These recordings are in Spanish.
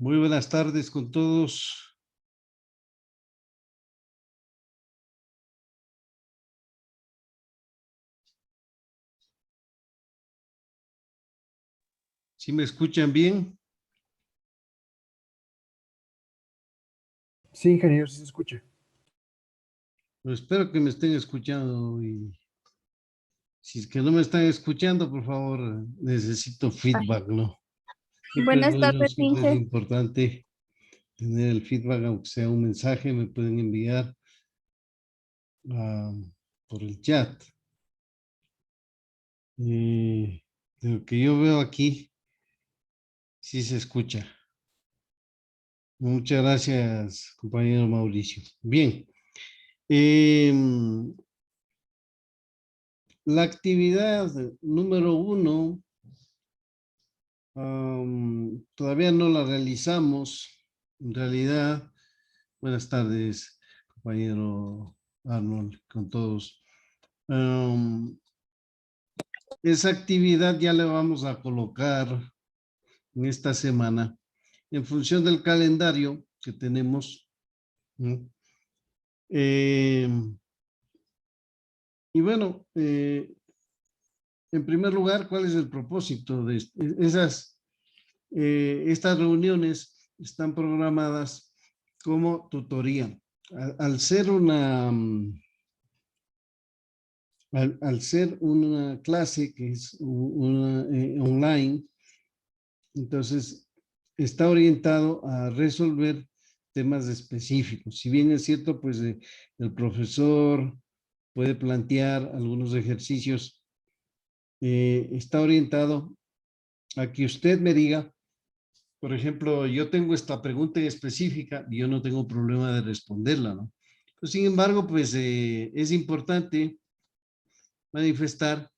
Muy buenas tardes con todos. ¿Sí me escuchan bien? Sí, ingeniero, sí se escucha. Pues espero que me estén escuchando y si es que no me están escuchando, por favor, necesito feedback, ¿no? Buenas tardes, Siempre es Inge. importante tener el feedback, aunque sea un mensaje, me pueden enviar ah, por el chat. De lo que yo veo aquí, sí se escucha. Muchas gracias, compañero Mauricio. Bien. La actividad número 1 todavía no la realizamos. En realidad, buenas tardes, compañero Arnold, con todos. Esa actividad ya la vamos a colocar en esta semana en función del calendario que tenemos. ¿No? Y bueno, en primer lugar, ¿cuál es el propósito de esas? Estas reuniones están programadas como tutoría. Al ser una clase que es online, entonces está orientado a resolver temas específicos. Si bien es cierto, pues el profesor puede plantear algunos ejercicios, está orientado a que usted me diga, por ejemplo, yo tengo esta pregunta específica y yo no tengo problema de responderla, ¿no? Pues, sin embargo, pues es importante manifestar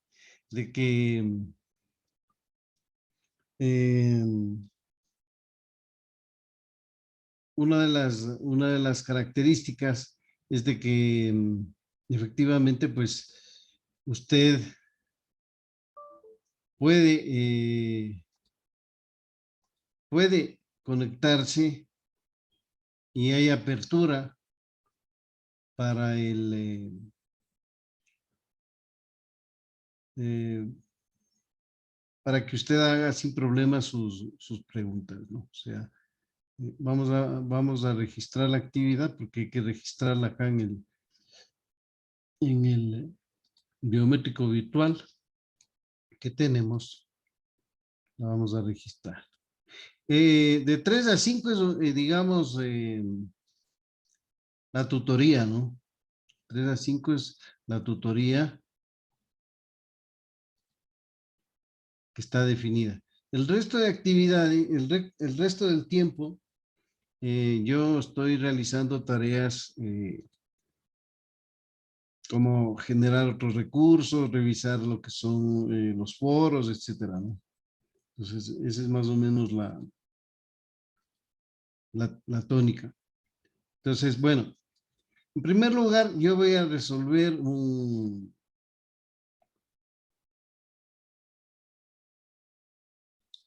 de que una de las características es de que efectivamente, pues usted puede conectarse y hay apertura para eh, para que usted haga sin problema sus preguntas, ¿no? O sea, vamos a registrar la actividad porque hay que registrarla acá en el biométrico virtual que tenemos. La vamos a registrar. De 3 a 5 es, digamos, la tutoría, ¿no? 3 a 5 es la tutoría que está definida. El resto de actividades, el resto del tiempo, yo estoy realizando tareas como generar otros recursos, revisar lo que son los foros, etcétera, ¿no? Entonces, esa es más o menos la tónica. Entonces, bueno, en primer lugar, yo voy a resolver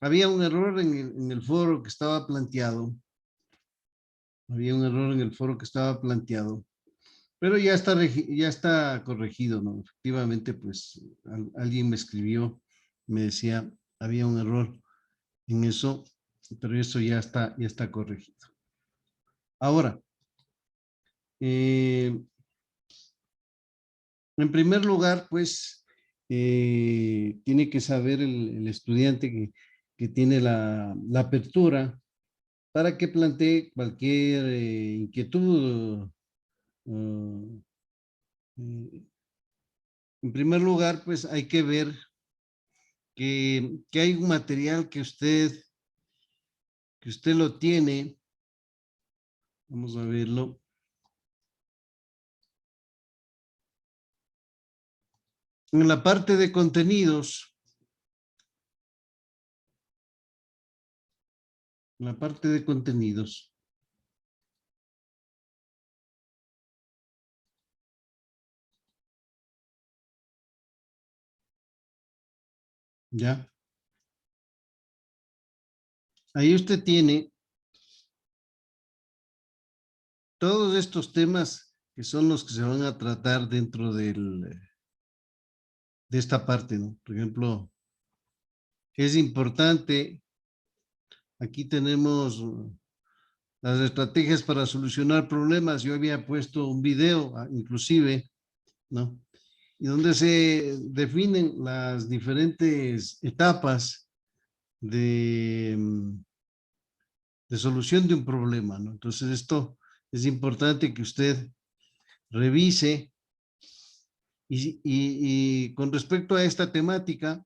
había un error en el foro que estaba planteado. Había un error en el foro que estaba planteado. Pero ya está corregido, ¿no? Efectivamente, pues alguien me escribió, me decía, había un error en eso, pero eso ya está corregido. Ahora, en primer lugar, pues, tiene que saber el estudiante que tiene la apertura para que plantee cualquier inquietud. Eh, en primer lugar, pues hay que ver que hay un material que usted lo tiene. Vamos a verlo. En la parte de contenidos, en la parte de contenidos, ¿ya? Ahí usted tiene todos estos temas que son los que se van a tratar dentro de esta parte, ¿no? Por ejemplo, es importante, aquí tenemos las estrategias para solucionar problemas. Yo había puesto un video, inclusive, ¿no? Y donde se definen las diferentes etapas de solución de un problema, ¿no? Entonces, esto es importante que usted revise y con respecto a esta temática,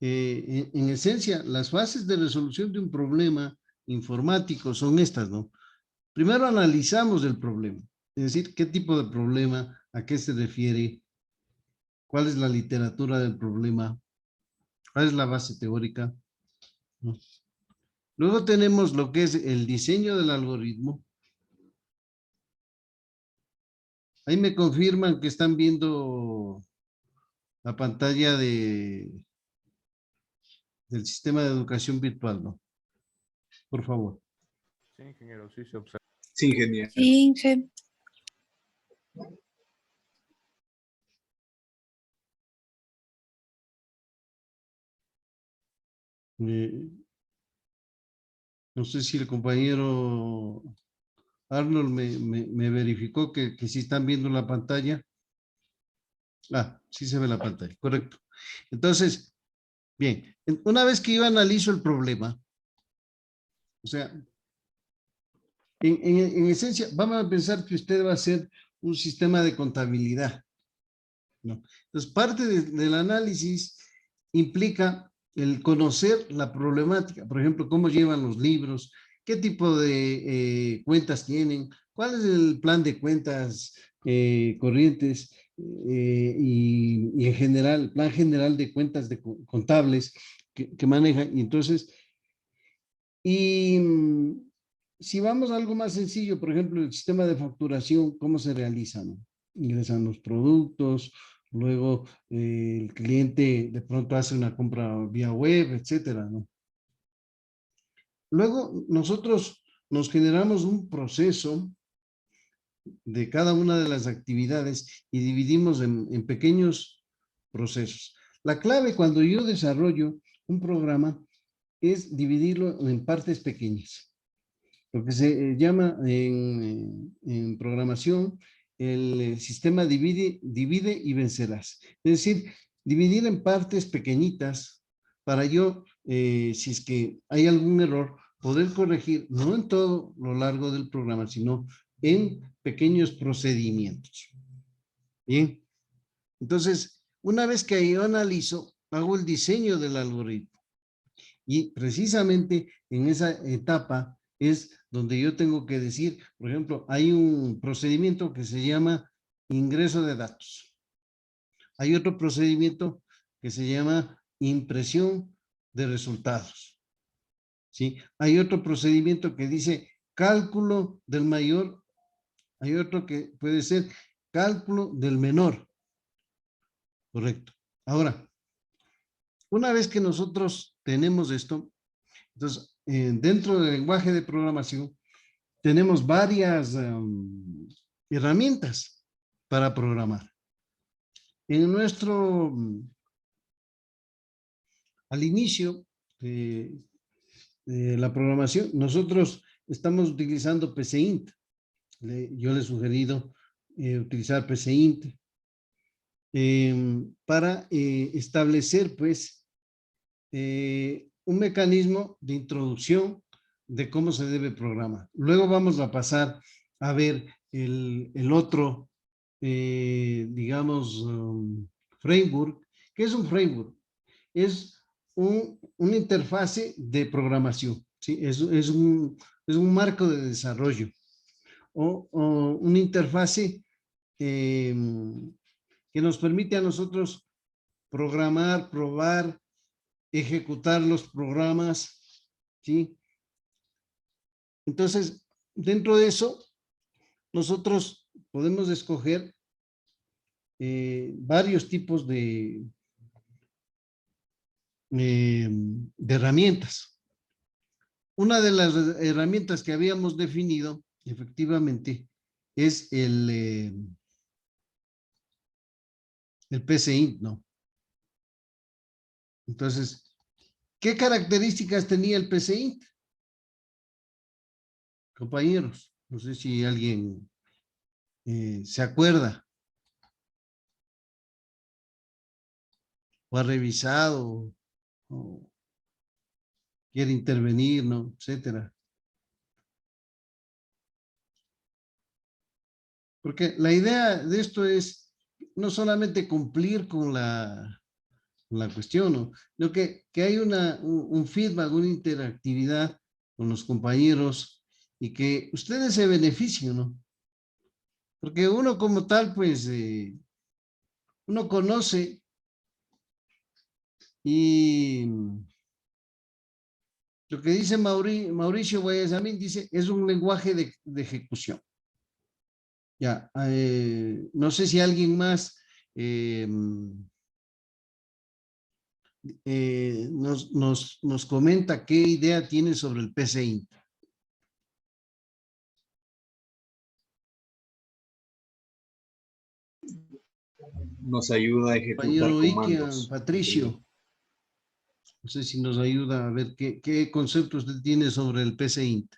en esencia, las fases de resolución de un problema informático son estas, ¿no? Primero analizamos el problema, es decir, qué tipo de problema, a qué se refiere, cuál es la literatura del problema, cuál es la base teórica, ¿no? Luego tenemos lo que es el diseño del algoritmo. Ahí me confirman que están viendo la pantalla del sistema de educación virtual, ¿no? Por favor. Sí, ingeniero, sí se observa. Sí, genial. Sí, Inge. No sé si el compañero Arnold me verificó que sí están viendo la pantalla. Ah, sí se ve la pantalla, correcto. Entonces, bien, una vez que yo analizo el problema, o sea, en esencia, vamos a pensar que usted va a hacer un sistema de contabilidad, ¿no? Entonces, parte del análisis implica el conocer la problemática, por ejemplo, cómo llevan los libros, qué tipo de cuentas tienen, cuál es el plan de cuentas corrientes y en general, el plan general de cuentas contables que manejan. Y entonces, si vamos a algo más sencillo, por ejemplo, el sistema de facturación, ¿cómo se realiza, no? Ingresan los productos, luego el cliente de pronto hace una compra vía web, etcétera, ¿no? Luego nosotros nos generamos un proceso de cada una de las actividades y dividimos en pequeños procesos. La clave cuando yo desarrollo un programa es dividirlo en partes pequeñas. Lo que se llama en programación el sistema divide y vencerás. Es decir, dividir en partes pequeñitas para yo, si es que hay algún error, poder corregir, no en todo lo largo del programa, sino en pequeños procedimientos. Bien, entonces, una vez que yo analizo, hago el diseño del algoritmo. Y precisamente en esa etapa es donde yo tengo que decir, por ejemplo, hay un procedimiento que se llama ingreso de datos. Hay otro procedimiento que se llama impresión de resultados. ¿Sí? Hay otro procedimiento que dice cálculo del mayor. Hay otro que puede ser cálculo del menor. Correcto. Ahora, una vez que nosotros tenemos esto, entonces, dentro del lenguaje de programación, tenemos varias herramientas para programar. En nuestro, al inicio de la programación, nosotros estamos utilizando PCInt. Yo le he sugerido utilizar PCInt para establecer, pues, un mecanismo de introducción de cómo se debe programar. Luego vamos a pasar a ver el otro, digamos, framework. ¿Qué es un framework? Es una interfase de programación, ¿sí? Es un marco de desarrollo o una interfase que nos permite a nosotros programar, probar, ejecutar los programas, ¿sí? Entonces, dentro de eso, nosotros podemos escoger varios tipos de herramientas. Una de las herramientas que habíamos definido efectivamente, es el PCInt, ¿no? Entonces, ¿qué características tenía el PCInt? Compañeros, no sé si alguien se acuerda o ha revisado o quiere intervenir, ¿no? Etcétera. Porque la idea de esto es no solamente cumplir con la cuestión, ¿no? Sino que hay un feedback, una interactividad con los compañeros y que ustedes se beneficien, ¿no? Porque uno como tal, pues, uno conoce y lo que dice Mauricio Guayasamín dice, es un lenguaje de ejecución. Ya, no sé si alguien más nos comenta qué idea tiene sobre el PCInt. Nos ayuda a ejecutar Compañero Ikian, comandos. Patricio, no sé si nos ayuda a ver qué concepto usted tiene sobre el PCInt.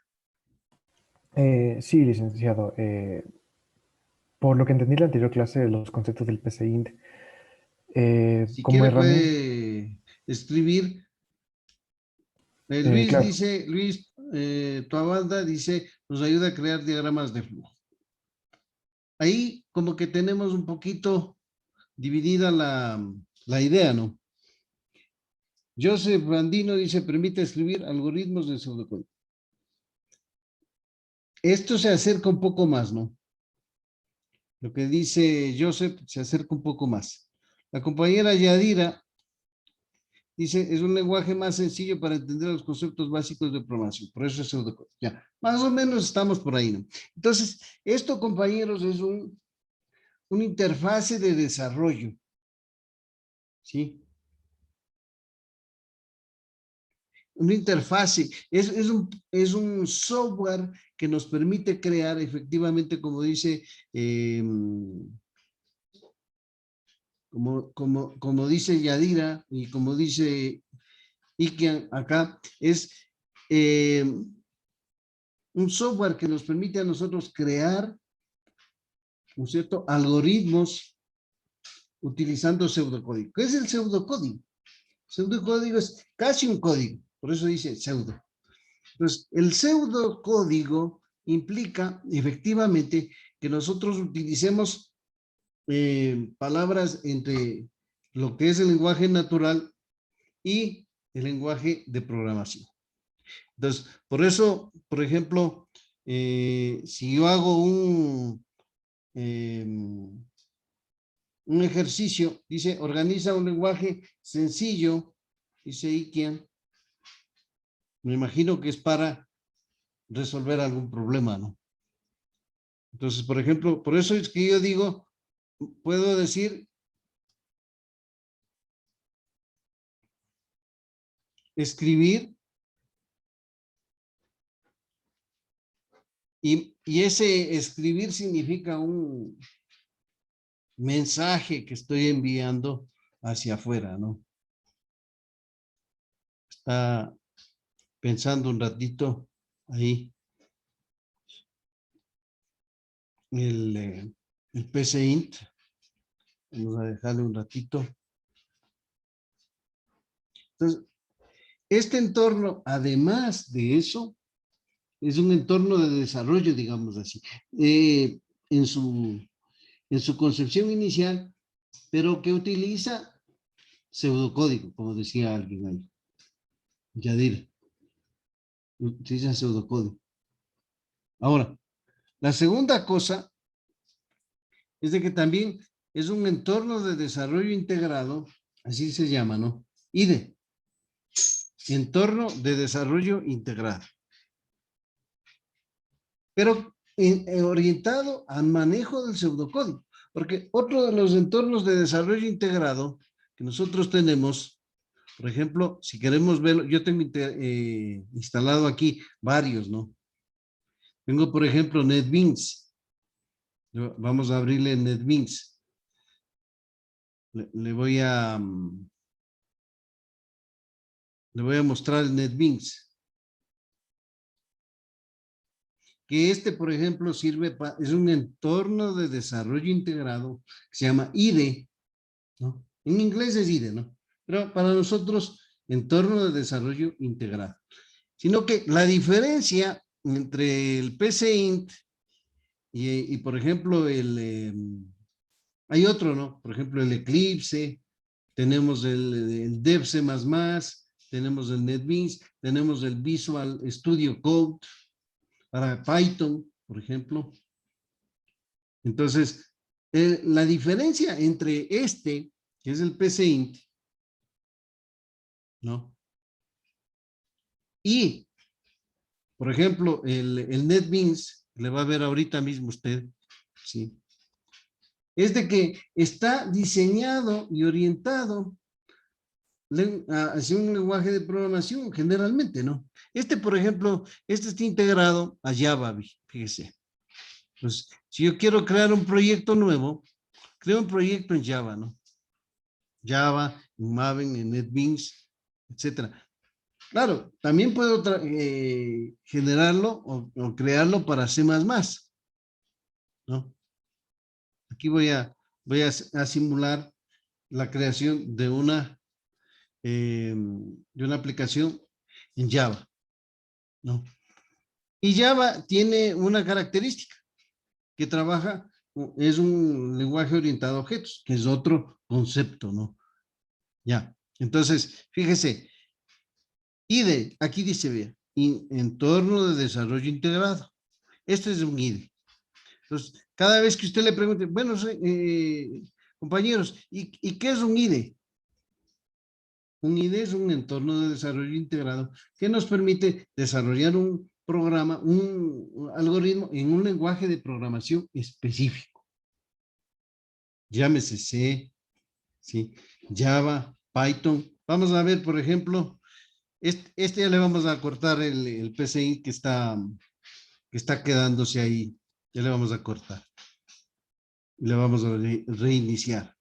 Sí, licenciado. Por lo que entendí en la anterior clase de los conceptos del PCInt, Si como quiere herramienta, puede escribir. Luis claro, dice, Luis Tuabanda dice, nos ayuda a crear diagramas de flujo. Ahí como que tenemos un poquito dividida la idea, ¿no? Joseph Bandino dice, permite escribir algoritmos de pseudocódigo. Esto se acerca un poco más, ¿no? Lo que dice Joseph se acerca un poco más. La compañera Yadira dice, es un lenguaje más sencillo para entender los conceptos básicos de programación. Por eso es pseudocódigo. Ya, más o menos estamos por ahí, ¿no? Entonces, esto, compañeros, es una interfase de desarrollo. ¿Sí? Una interfase, es un software que nos permite crear efectivamente, como dice, como dice Yadira y como dice Ikian acá, es un software que nos permite a nosotros crear, ¿no es cierto?, algoritmos utilizando pseudocódigo. ¿Qué es el pseudocódigo? Pseudocódigo es casi un código, por eso dice pseudo. Entonces, el pseudocódigo implica efectivamente que nosotros utilicemos palabras entre lo que es el lenguaje natural y el lenguaje de programación. Entonces, por eso, por ejemplo, si yo hago un ejercicio, dice, organiza un lenguaje sencillo, dice Ikian, me imagino que es para resolver algún problema, ¿no? Entonces, por ejemplo, por eso es que yo digo, puedo decir, escribir, y ese escribir significa un mensaje que estoy enviando hacia afuera, ¿no? Está pensando un ratito ahí el PCInt. Vamos a dejarle un ratito. Entonces, este entorno, además de eso, es un entorno de desarrollo, digamos así, en su concepción inicial, pero que utiliza pseudocódigo, como decía alguien ahí. Yadir, utiliza pseudocódigo. Ahora, la segunda cosa es de que también es un entorno de desarrollo integrado, así se llama, ¿no? IDE, entorno de desarrollo integrado. Pero orientado al manejo del pseudocódigo, porque otro de los entornos de desarrollo integrado que nosotros tenemos, por ejemplo, si queremos verlo, yo tengo instalado aquí varios, ¿no? Tengo, por ejemplo, NetBeans. Vamos a abrirle NetBeans. Le voy a mostrar el NetBeans. Que por ejemplo, sirve es un entorno de desarrollo integrado que se llama IDE, ¿no? En inglés es IDE, ¿no? Pero para nosotros, entorno de desarrollo integrado. Sino que la diferencia entre el PCInt y por ejemplo, hay otro, ¿no? Por ejemplo, el Eclipse, tenemos el Dev C++, tenemos el NetBeans, tenemos el Visual Studio Code para Python, por ejemplo. Entonces, la diferencia entre que es el PCInt, ¿no? Y, por ejemplo, el NetBeans, le va a ver ahorita mismo usted, ¿sí? Es de que está diseñado y orientado hacia un lenguaje de programación, generalmente, ¿no? Por ejemplo, está integrado a Java, fíjese. Pues, si yo quiero crear un proyecto nuevo, creo un proyecto en Java, ¿no? Java, en Maven, en NetBeans, etcétera. Claro, también puedo generarlo o crearlo para C++, ¿no? Aquí voy a simular la creación de una aplicación en Java, ¿no? Y Java tiene una característica que es un lenguaje orientado a objetos, que es otro concepto, ¿no? Ya, entonces, fíjese, IDE, aquí dice, vea, entorno de desarrollo integrado. Este es un IDE. Entonces, cada vez que usted le pregunte, bueno, compañeros, ¿y qué es un IDE? Un IDE es un entorno de desarrollo integrado que nos permite desarrollar un programa, un algoritmo en un lenguaje de programación específico. Llámese C, ¿sí? Java, Python. Vamos a ver, por ejemplo, ya le vamos a cortar el PCI que está quedándose ahí. Ya le vamos a cortar. Le vamos a reiniciar.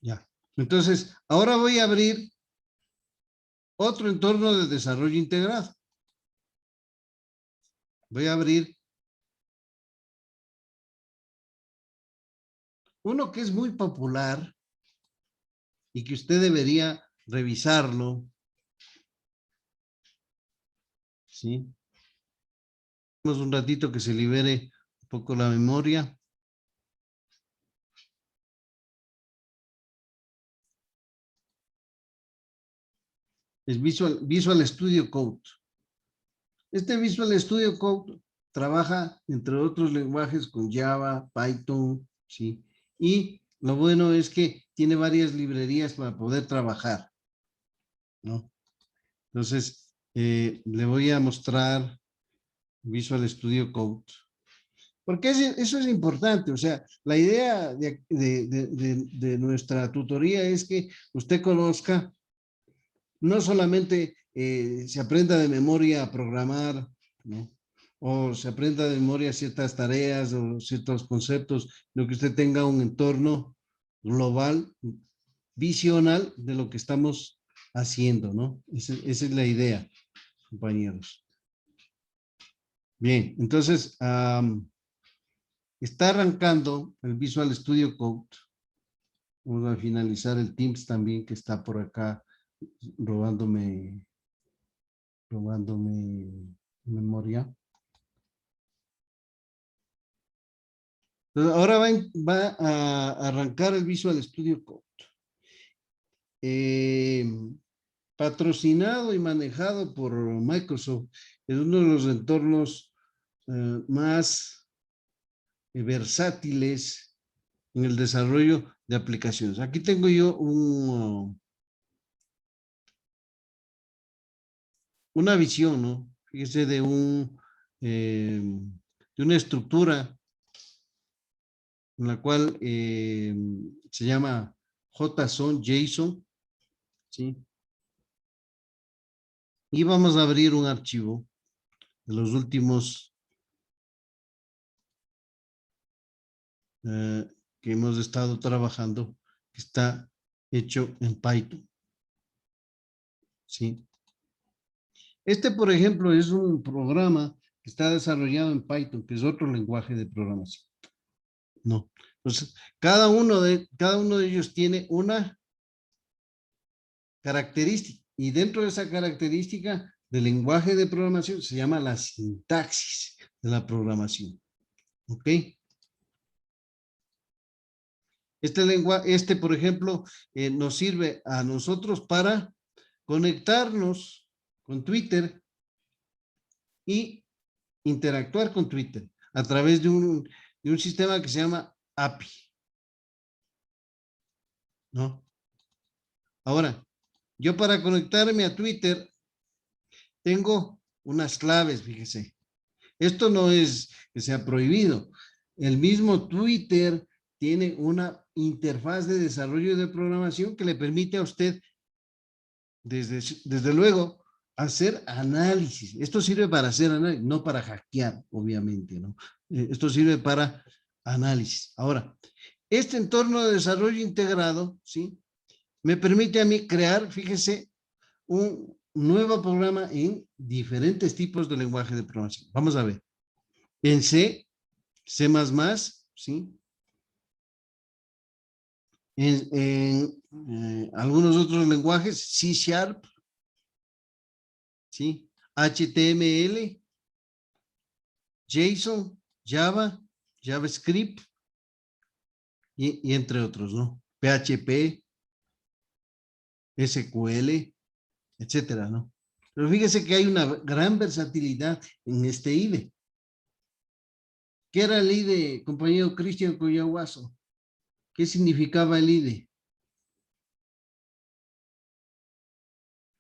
Ya. Entonces, ahora voy a abrir otro entorno de desarrollo integrado. Voy a abrir uno que es muy popular y que usted debería revisarlo. ¿Sí? Vamos un ratito que se libere un poco la memoria. Es Visual Studio Code. Visual Studio Code trabaja, entre otros lenguajes, con Java, Python, ¿sí? Y lo bueno es que tiene varias librerías para poder trabajar, ¿no? Entonces, le voy a mostrar Visual Studio Code. Porque eso es importante, o sea, la idea de nuestra tutoría es que usted conozca, no solamente se aprenda de memoria a programar, ¿no? O se aprenda de memoria ciertas tareas o ciertos conceptos, sino que usted tenga un entorno global, visional de lo que estamos haciendo, ¿no? Esa es la idea, compañeros. Bien, entonces, está arrancando el Visual Studio Code. Vamos a finalizar el Teams también, que está por acá robándome memoria. Entonces, ahora va a arrancar el Visual Studio Code. Patrocinado y manejado por Microsoft. Es uno de los entornos más versátiles en el desarrollo de aplicaciones. Aquí tengo yo una visión, ¿no? Fíjese de una estructura en la cual se llama JSON, ¿sí? Y vamos a abrir un archivo de los últimos que hemos estado trabajando, que está hecho en Python, ¿sí? Este, por ejemplo, es un programa que está desarrollado en Python, que es otro lenguaje de programación. No. Entonces, cada uno de ellos tiene una característica, y dentro de esa característica del lenguaje de programación se llama la sintaxis de la programación. ¿Ok? Este lenguaje, por ejemplo, nos sirve a nosotros para conectarnos con Twitter y interactuar con Twitter a través de un sistema que se llama API. ¿No? Ahora, yo para conectarme a Twitter tengo unas claves, fíjese. Esto no es que sea prohibido. El mismo Twitter tiene una interfaz de desarrollo de programación que le permite a usted, desde luego, hacer análisis. Esto sirve para hacer análisis, no para hackear, obviamente, ¿no? Esto sirve para análisis. Ahora, este entorno de desarrollo integrado, ¿sí? Me permite a mí crear, fíjese, un nuevo programa en diferentes tipos de lenguaje de programación. Vamos a ver. En C, C++, ¿sí? En algunos otros lenguajes, C#, ¿sí? HTML, JSON, Java, JavaScript y entre otros, ¿no? PHP, SQL, etcétera, ¿no? Pero fíjese que hay una gran versatilidad en este IDE. ¿Qué era el IDE, compañero Cristian Coyahuaso? ¿Qué significaba el IDE?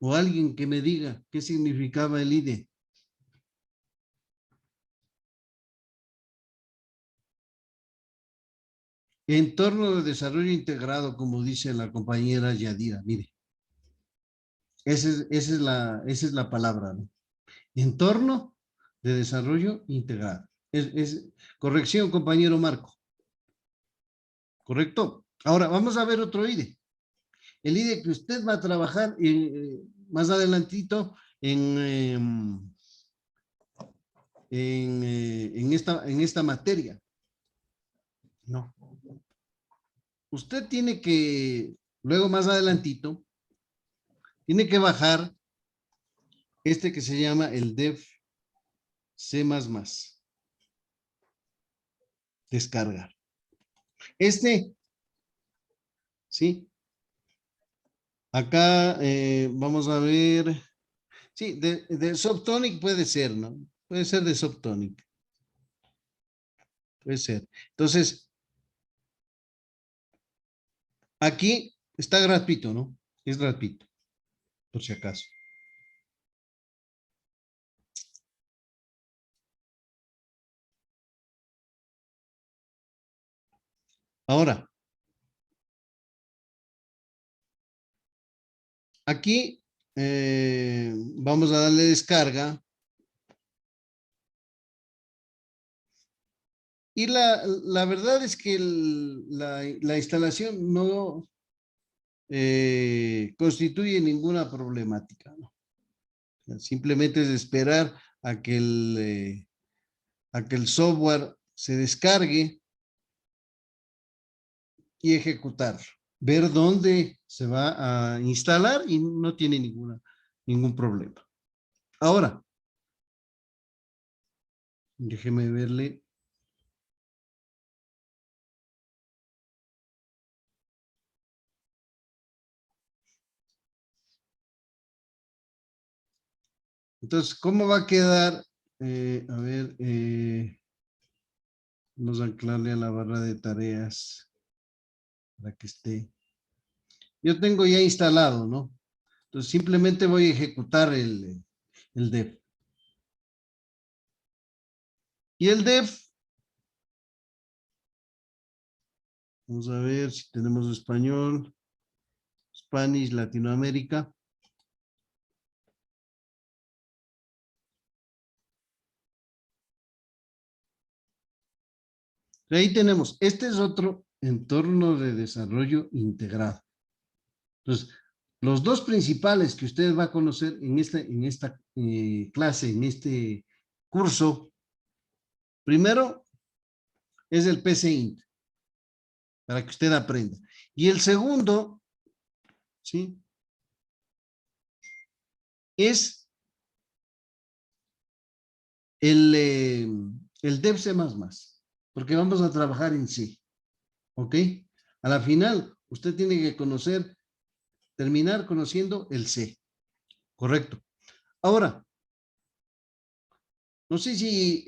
O alguien que me diga qué significaba el IDE. Entorno de desarrollo integrado, como dice la compañera Yadira, mire. Esa es la palabra, ¿no? Entorno de desarrollo integrado. Corrección, compañero Marco. ¿Correcto? Ahora, vamos a ver otro IDE. El IDE que usted va a trabajar más adelantito en esta materia. No. Usted tiene que, luego más adelantito, tiene que bajar este que se llama el dev C++. Descargar. ¿Sí? Acá vamos a ver. Sí, de Subtonic puede ser, ¿no? Puede ser de Subtonic. Puede ser. Entonces, aquí está gratuito, ¿no? Es gratuito, por si acaso. Ahora, aquí vamos a darle descarga. Y la verdad es que la instalación no constituye ninguna problemática, ¿no? Simplemente es esperar a que el software se descargue y ejecutar. Ver dónde se va a instalar y no tiene ningún problema. Ahora, déjeme verle. Entonces, ¿cómo va a quedar? A ver, vamos a anclarle a la barra de tareas para que esté. Yo tengo ya instalado, ¿no? Entonces, simplemente voy a ejecutar el dev. Y el dev, vamos a ver si tenemos español. Spanish Latinoamérica. Ahí tenemos, este es otro entorno de desarrollo integrado. Entonces, los dos principales que usted va a conocer en esta clase, en este curso, primero es el PCInt, para que usted aprenda. Y el segundo, ¿sí? Es el Dev C++, porque vamos a trabajar en C, ¿ok? A la final, usted tiene que terminar conociendo el C, ¿correcto? Ahora, no sé si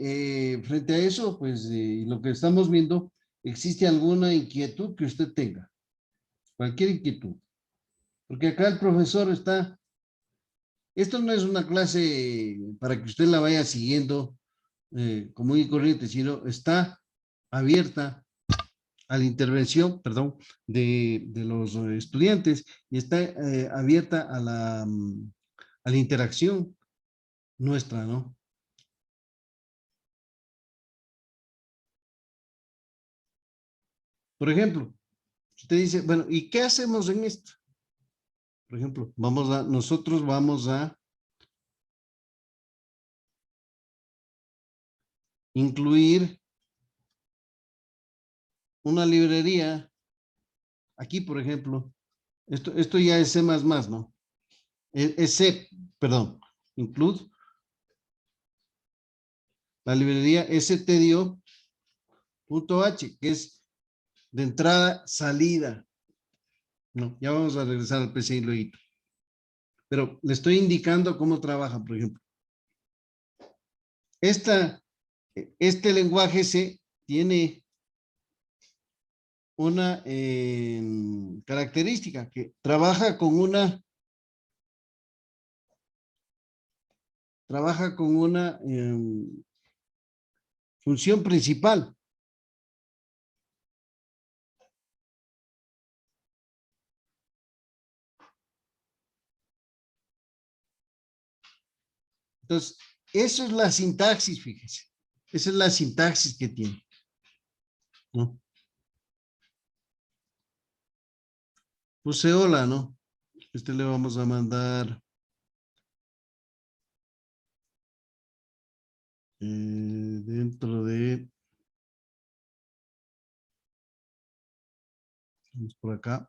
frente a eso, pues lo que estamos viendo, existe alguna inquietud que usted tenga, cualquier inquietud, porque acá el profesor está, esto no es una clase para que usted la vaya siguiendo común y corriente, sino está abierta a la intervención, perdón, de los estudiantes y está abierta a la interacción nuestra, ¿no? Por ejemplo, usted dice, bueno, ¿y qué hacemos en esto? Por ejemplo, nosotros vamos a incluir una librería, aquí por ejemplo, esto ya es C++, ¿no? Es C, perdón, include la librería stdio.h, que es de entrada, salida. No, ya vamos a regresar al PCI luego. Pero le estoy indicando cómo trabaja, por ejemplo. Este lenguaje C tiene una característica que trabaja con una función principal. Entonces, eso es la sintaxis, fíjese. Esa es la sintaxis que tiene, ¿no? Puse hola, ¿no? Le vamos a mandar dentro de, vamos por acá.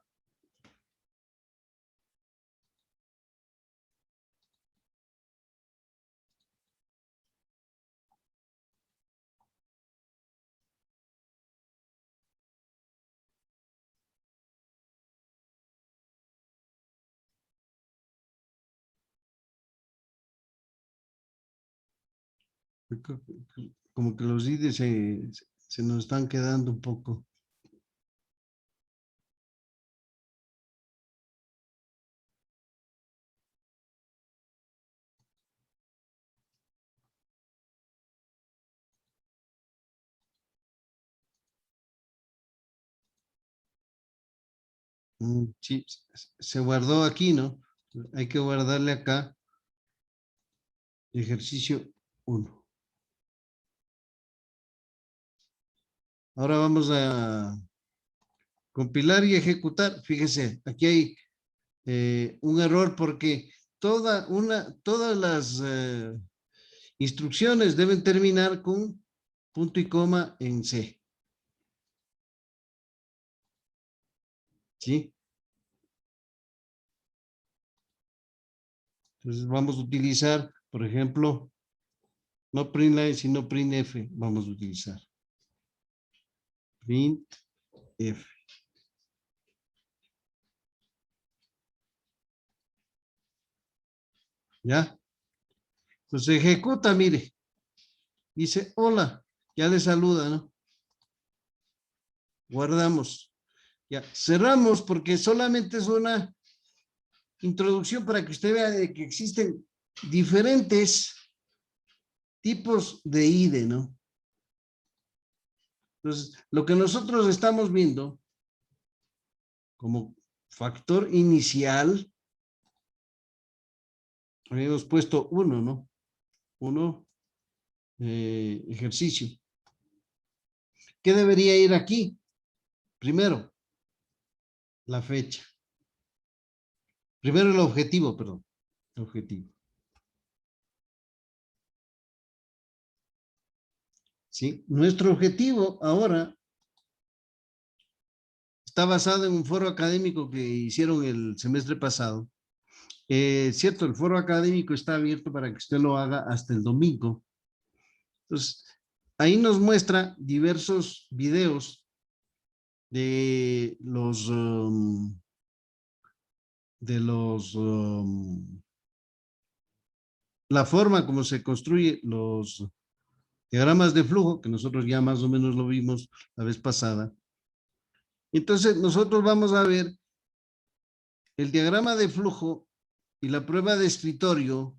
Como que los IDE se nos están quedando un poco. Sí, se guardó aquí, ¿no? Hay que guardarle acá ejercicio 1. Ahora vamos a compilar y ejecutar. Fíjese, aquí hay un error porque todas las instrucciones deben terminar con punto y coma en C. ¿Sí? Entonces vamos a utilizar, por ejemplo, no printline, sino printf. Vamos a utilizar. Printf. ¿Ya? Entonces ejecuta, mire. Dice, hola, ya le saluda, ¿no? Guardamos. Ya, cerramos porque solamente es una introducción para que usted vea de que existen diferentes tipos de IDE, ¿no? Entonces, lo que nosotros estamos viendo, como factor inicial, habíamos puesto 1, ¿no? 1, ejercicio. ¿Qué debería ir aquí? Primero, la fecha. Primero el objetivo, perdón. Objetivo. ¿Sí? Nuestro objetivo ahora está basado en un foro académico que hicieron el semestre pasado. Cierto, el foro académico está abierto para que usted lo haga hasta el domingo. Entonces, ahí nos muestra diversos videos de la forma como se construye los diagramas de flujo, que nosotros ya más o menos lo vimos la vez pasada. Entonces, nosotros vamos a ver el diagrama de flujo y la prueba de escritorio,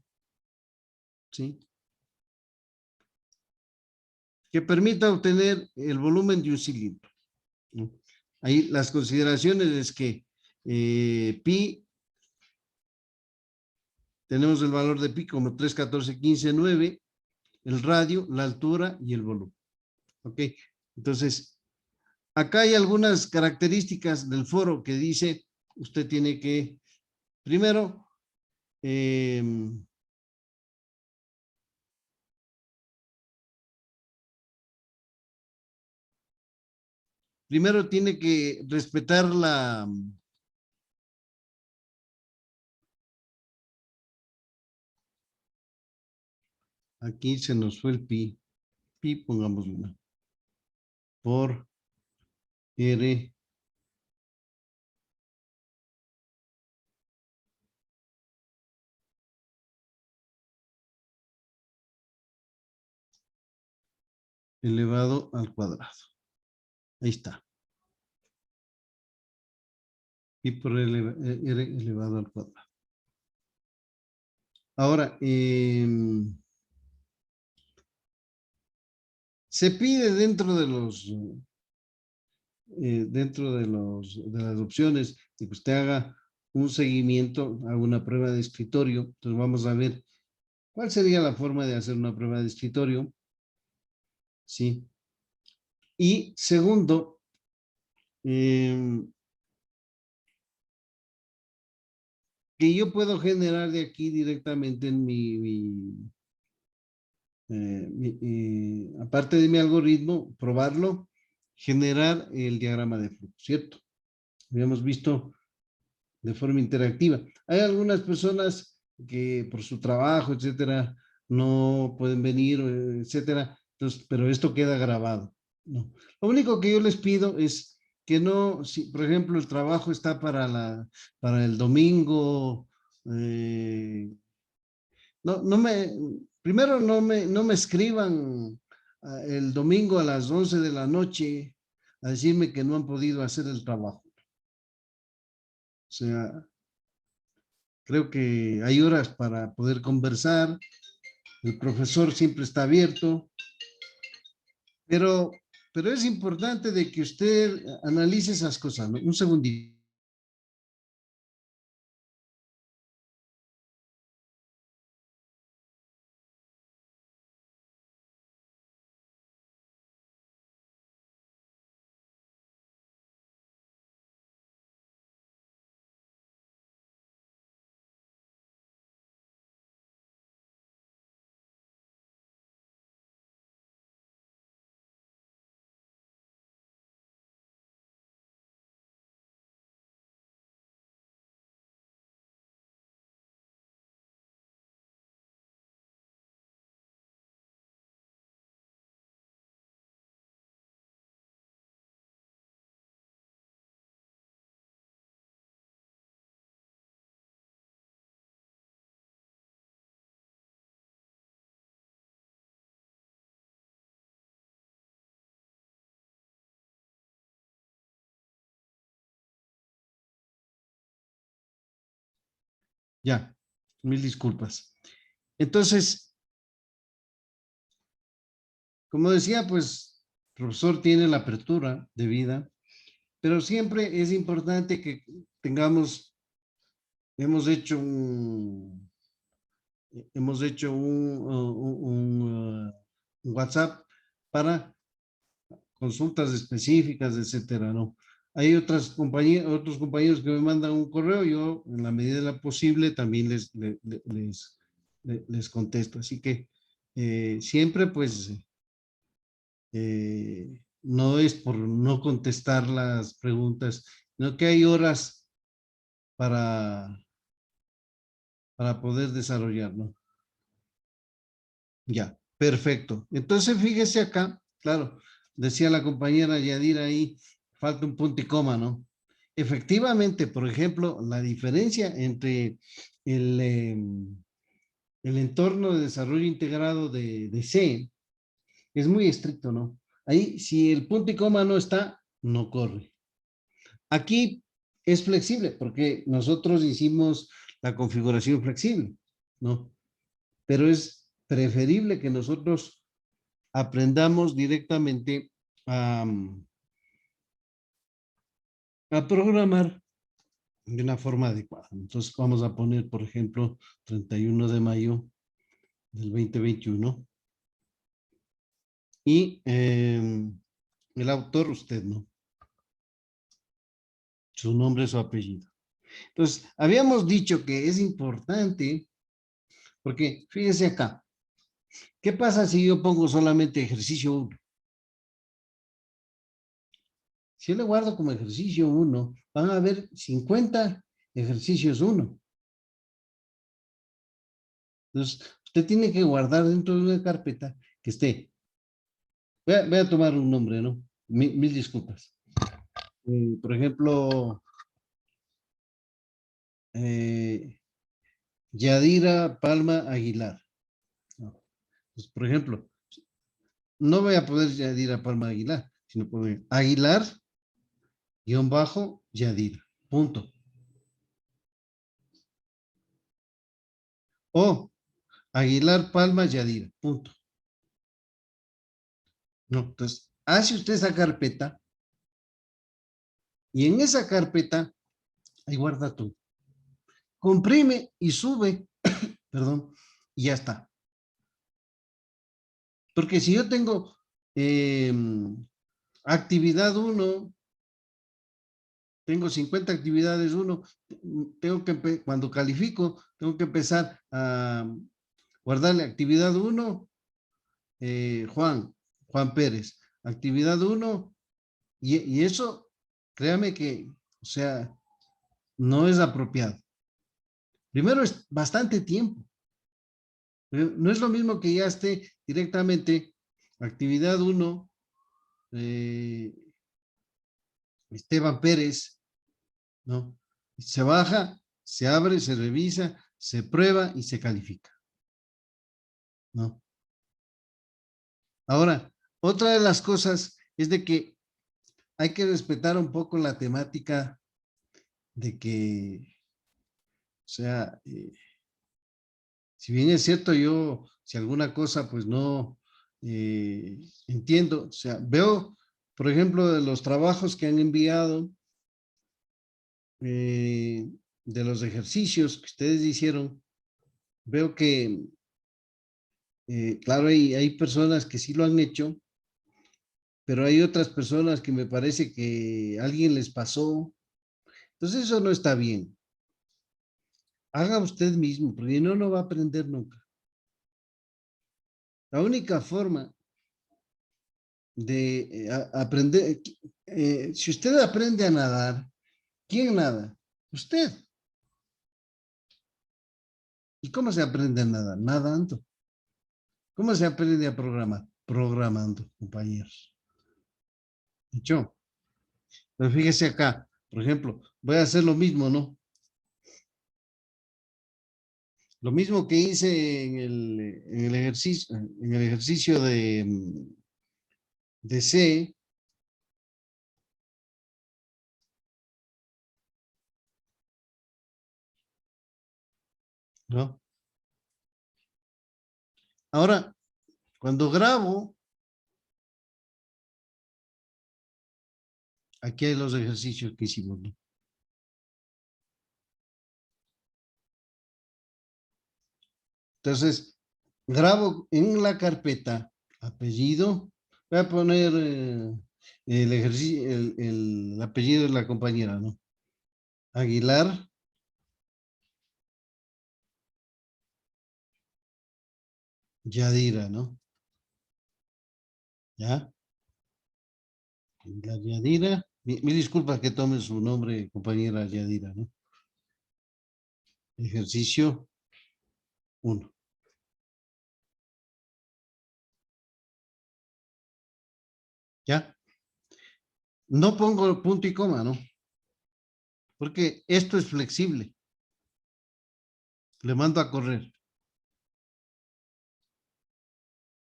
¿sí? Que permita obtener el volumen de un cilindro, ¿no? Ahí las consideraciones es que pi, tenemos el valor de pi como 3, 14, 15, 9, el radio, la altura y el volumen. ¿Ok? Entonces, acá hay algunas características del foro que dice, usted tiene que, primero, primero tiene que respetar aquí se nos fue el pi, pongámoslo una, por R elevado al cuadrado. Ahí está. Pi por R elevado al cuadrado. Ahora, se pide dentro de las opciones de que usted haga un seguimiento, haga una prueba de escritorio. Entonces vamos a ver cuál sería la forma de hacer una prueba de escritorio. Sí. Y segundo, que yo puedo generar de aquí directamente en aparte de mi algoritmo, probarlo, generar el diagrama de flujo, ¿cierto? Habíamos visto de forma interactiva. Hay algunas personas que por su trabajo, etcétera, no pueden venir, etcétera, entonces, pero esto queda grabado, ¿no? Lo único que yo les pido es que no, si por ejemplo el trabajo está para el domingo, primero no me escriban el domingo a las 11 de la noche a decirme que no han podido hacer el trabajo. O sea, creo que hay horas para poder conversar, el profesor siempre está abierto, pero es importante de que usted analice esas cosas, ¿no? Un segundito. Ya, mil disculpas. Entonces, como decía, pues, el profesor tiene la apertura de vida pero siempre es importante que tengamos, hemos hecho un WhatsApp para consultas específicas, etcétera, ¿no? Hay otros compañeros que me mandan un correo, yo en la medida de lo posible también les contesto. Así que siempre pues no es por no contestar las preguntas, sino que hay horas para poder desarrollar, ¿no? Ya, perfecto. Entonces, fíjese acá, claro, decía la compañera Yadira ahí, falta un punto y coma, ¿no? Efectivamente, por ejemplo, la diferencia entre el entorno de desarrollo integrado de C es muy estricto, ¿no? Ahí, si el punto y coma no está, no corre. Aquí es flexible porque nosotros hicimos la configuración flexible, ¿no? Pero es preferible que nosotros aprendamos directamente a, a programar de una forma adecuada. Entonces vamos a poner, por ejemplo, 31 de mayo del 2021 y el autor usted, ¿no? Su nombre, su apellido. Entonces, habíamos dicho que es importante, porque fíjese acá, ¿qué pasa si yo pongo solamente ejercicio 1? Si yo le guardo como ejercicio 1, van a haber 50 ejercicios 1. Entonces, usted tiene que guardar dentro de una carpeta que esté. Voy a tomar un nombre, ¿no? Mil disculpas. Por ejemplo, Yadira Palma Aguilar. ¿No? Pues, por ejemplo, no voy a poder Yadira Palma Aguilar, sino poner Aguilar, guión bajo, Yadira. Punto. O Aguilar Palma Yadira. Punto. No, entonces, hace usted esa carpeta y en esa carpeta, ahí guarda todo. Comprime y sube, perdón, y ya está. Porque si yo tengo actividad 1, tengo 50 actividades 1, tengo que, cuando califico, tengo que empezar a guardarle actividad 1, Juan Pérez, actividad 1, y eso, créame que, o sea, no es apropiado. Primero es bastante tiempo. No es lo mismo que ya esté directamente actividad 1, Esteban Pérez, ¿no? Se baja, se abre, se revisa, se prueba y se califica, ¿no? Ahora, otra de las cosas es de que hay que respetar un poco la temática de que, o sea, si bien es cierto, yo, si alguna cosa, pues no entiendo, o sea, veo, por ejemplo, de los trabajos que han enviado, de los ejercicios que ustedes hicieron, veo que, claro, hay personas que sí lo han hecho, pero hay otras personas que me parece que alguien les pasó. Entonces eso no está bien. Haga usted mismo, porque no va a aprender nunca. La única forma de aprender, si usted aprende a nadar, ¿quién nada? Usted. ¿Y cómo se aprende a nadar? Nadando. ¿Cómo se aprende a programar? Programando, compañeros. ¿Dicho? Pero fíjese acá, por ejemplo, voy a hacer lo mismo, ¿no? Lo mismo que hice en el ejercicio de C, ¿no? Ahora, cuando grabo, Aquí hay los ejercicios que hicimos, ¿no? Entonces, grabo en la carpeta apellido. Voy a poner el ejercicio, el apellido de la compañera, ¿no? Aguilar. Yadira, ¿no? ¿Ya? La Yadira. Mi disculpa que tome su nombre, compañera Yadira, ¿no? Ejercicio 1. ¿Ya? No pongo punto y coma, ¿no? Porque esto es flexible. Le mando a correr.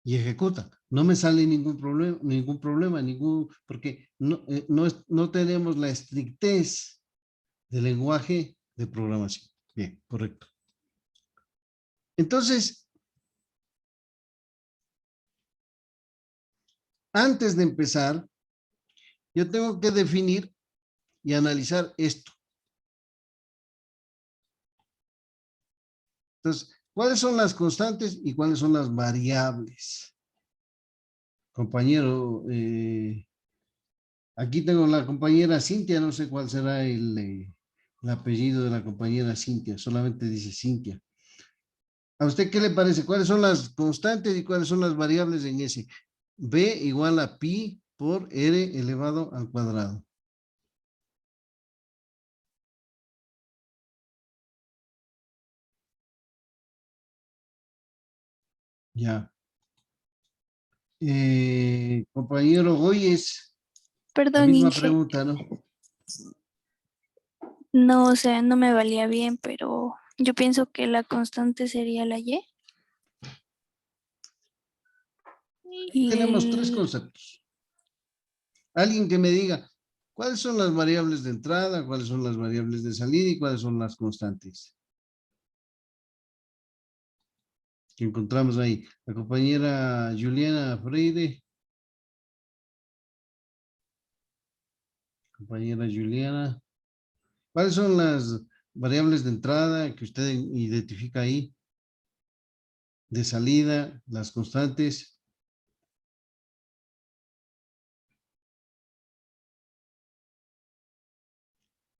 Y ejecuta. No me sale ningún problema, porque no tenemos la estrictez del lenguaje de programación. Bien, correcto. Entonces, antes de empezar, yo tengo que definir y analizar esto. Entonces, ¿cuáles son las constantes y cuáles son las variables? Compañero, aquí tengo la compañera Cintia, no sé cuál será el apellido de la compañera Cintia, solamente dice Cintia. ¿A usted qué le parece? ¿Cuáles son las constantes y cuáles son las variables en ese? B igual a pi por r elevado al cuadrado. Ya. Compañero Goyes, la Perdón, misma Inge. pregunta, ¿no? No, o sea, no me valía bien, pero yo pienso que la constante sería la Y. Y Tenemos tres el... conceptos. Alguien que me diga, ¿cuáles son las variables de entrada, cuáles son las variables de salida y cuáles son las constantes que encontramos ahí? La compañera Juliana Freire. Compañera Juliana. ¿Cuáles son las variables de entrada que usted identifica ahí? De salida, las constantes.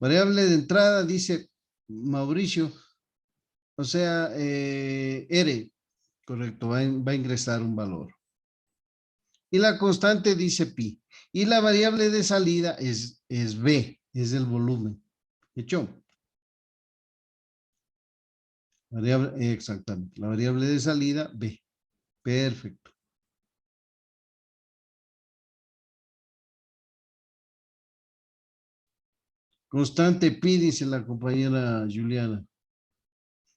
Variable de entrada, dice Mauricio, o sea, R, correcto, va a ingresar un valor. Y la constante dice pi. Y la variable de salida es B, es el volumen. ¿Hecho? Variable, exactamente. La variable de salida, B. Perfecto. Constante pi, dice la compañera Juliana.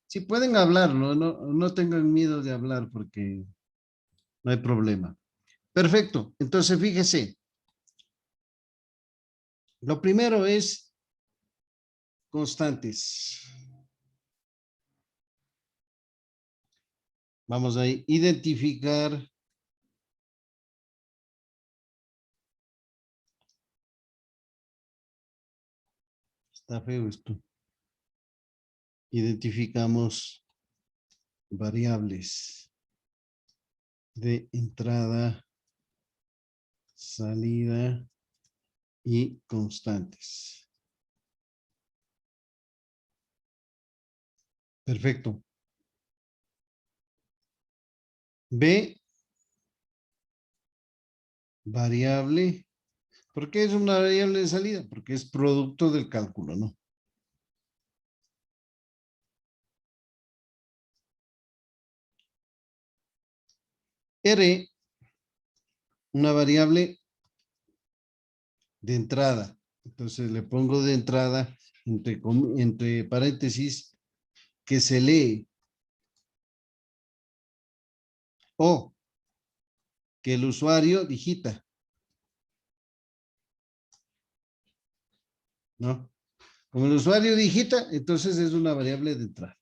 Sí, pueden hablar, no tengan miedo de hablar porque no hay problema. Perfecto. Entonces, fíjese. Lo primero es constantes. Vamos a identificar está feo esto. Identificamos variables de entrada, salida y constantes. Perfecto. B, variable. ¿Por qué es una variable de salida? Porque es producto del cálculo, ¿no? R, una variable de entrada. Entonces le pongo de entrada entre paréntesis que se lee o que el usuario digita, ¿no? Como el usuario digita, entonces es una variable de entrada.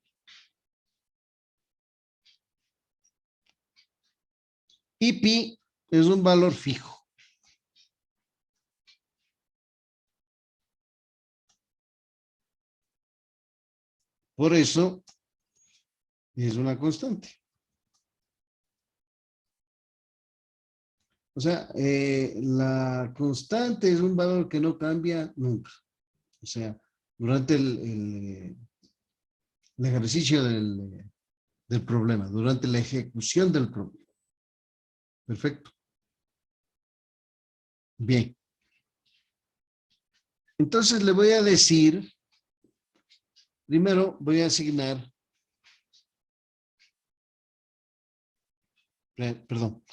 Y pi es un valor fijo. Por eso es una constante. O sea, la constante es un valor que no cambia nunca. O sea, durante el ejercicio del problema, durante la ejecución del problema. Perfecto. Bien. Entonces le voy a decir, primero voy a asignar, perdón,